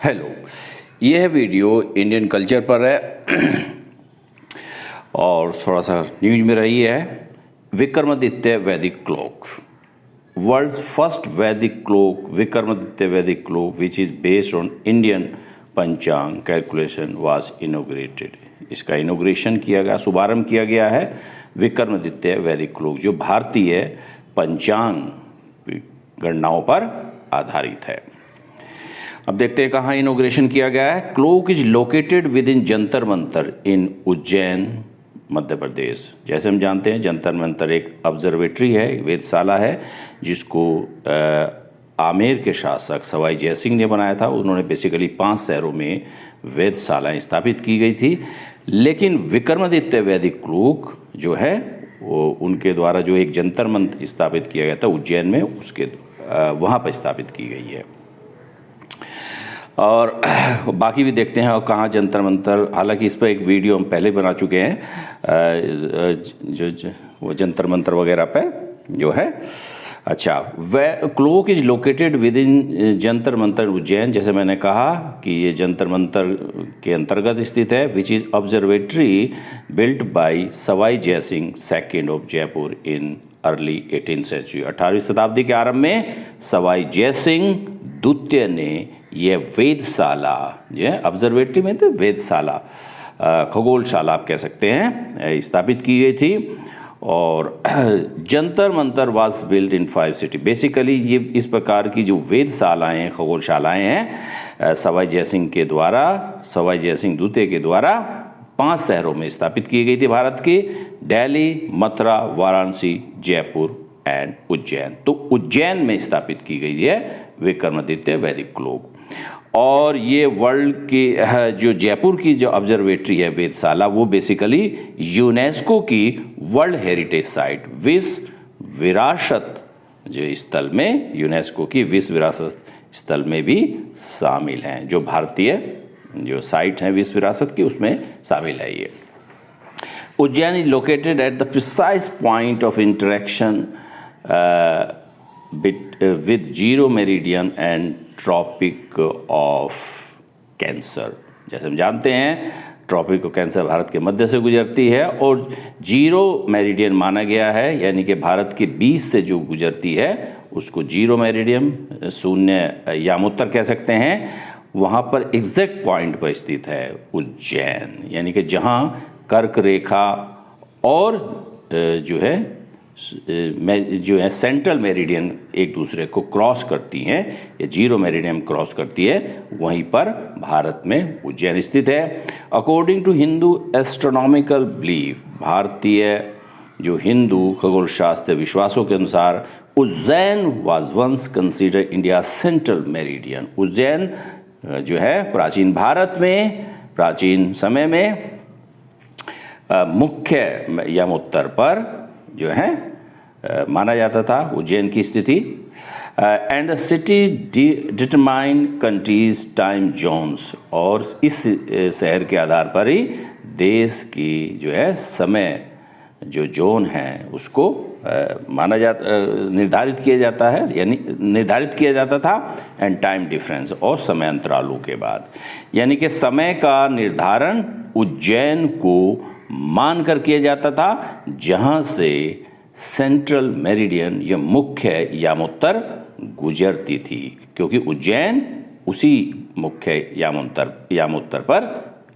Hello, यह video Indian culture पर है और थोड़ा सा न्यूज में रही है। विक्रमादित्य वैदिक क्लॉक, वर्ल्ड्स फर्स्ट वैदिक क्लॉक, विक्रमादित्य वैदिक clock which is based on Indian पंचांग कैलकुलेशन वाज इनोग्रेटेड। इसका इनोग्रेशन किया गया, शुभारंभ किया गया है विक्रमादित्य वैदिक क्लॉक, जो भारतीय पंचांग गणनाओं पर आधारित है। अब देखते हैं कहाँ इनोग्रेशन किया गया है। Clock is located within Jantar Mantar in Ujjain, Madhya Pradesh. जैसे हम जानते हैं जंतर मंतर एक ऑब्जर्वेटरी है, वेधशाला है, जिसको आमेर के शासक सवाई जयसिंह ने बनाया था। उन्होंने बेसिकली 5 शहरों में वेधशालाएं स्थापित की गई थी, लेकिन विक्रमादित्य वैदिक क्लॉक जो है वो उनके द्वारा जो एक जंतर मंतर स्थापित किया गया था उज्जैन में, उसके वहाँ पर स्थापित की गई है। और बाकी भी देखते हैं और कहाँ जंतर मंतर, हालांकि इस पर एक वीडियो हम पहले बना चुके हैं जो वो जंतर मंतर वगैरह पर जो है। अच्छा, clock is located within Jantar Mantar Ujjain, जैसे मैंने कहा कि ये जंतर मंतर के अंतर्गत स्थित है। Which is observatory built by Sawai Jaisingh second of Jaipur in early 18th century. 18वीं शताब्दी के आरंभ में सवाई जयसिंह द्वितीय ने यह वेधशाला, यह ऑब्जर्वेटरी में तो वेधशाला, खगोलशाला आप कह सकते हैं, स्थापित की गई थी। और Jantar Mantar was built in 5 city. Basically ये इस प्रकार की जो वेधशालाएँ, खगोलशालाएँ हैं, सवाई जयसिंह के द्वारा, सवाई जयसिंह द्वितीय के द्वारा 5 शहरों में स्थापित की गई थी भारत के, दिल्ली, मथुरा, वाराणसी, जयपुर एंड उज्जैन। तो उज्जैन में स्थापित की गई है विक्रमादित्य वैदिक क्लॉक। और ये वर्ल्ड की जो जयपुर की जो ऑब्जर्वेटरी है, वेधशाला, वो बेसिकली यूनेस्को की वर्ल्ड हेरिटेज साइट, विश्व विरासत जो स्थल में, यूनेस्को की विश्व विरासत स्थल में भी शामिल हैं। जो भारतीय जो साइट हैं विश्व विरासत की, उसमें शामिल है ये। Ujjain is located at the precise point of interaction with zero meridian and tropic of Cancer. जैसे हम जानते हैं ट्रॉपिक ऑफ कैंसर भारत के मध्य से गुजरती है और जीरो मेरिडियन माना गया है, यानी कि भारत के 20 से जो गुजरती है उसको जीरो मेरिडियन, शून्य यामोत्तर कह सकते हैं। वहाँ पर एग्जैक्ट पॉइंट पर स्थित है उज्जैन, यानी कि जहाँ कर्क रेखा और जो है सेंट्रल मेरिडियन एक दूसरे को क्रॉस करती हैं, या जीरो मेरिडियन क्रॉस करती है, वहीं पर भारत में उज्जैन स्थित है। According to Hindu astronomical belief, भारतीय जो हिंदू खगोल शास्त्र विश्वासों के अनुसार Ujjain was once considered India central meridian. Ujjain जो है प्राचीन भारत में, प्राचीन समय में मुख्य यामोत्तर पर जो है माना जाता था उज्जैन की स्थिति। And the city determine countries time zones, और इस शहर के आधार पर ही देश की जो है समय जो जोन है उसको निर्धारित किया जाता है, यानी निर्धारित किया जाता था। एंड टाइम डिफरेंस, और समय अंतरालों के बाद, यानी कि समय का निर्धारण उज्जैन को मानकर किया जाता था, जहाँ से सेंट्रल मेरिडियन या मुख्य यामोत्तर गुजरती थी, क्योंकि उज्जैन उसी मुख्य यामोत्तर पर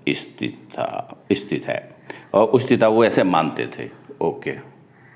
स्थित है और स्थित वो ऐसे मानते थे। ओके।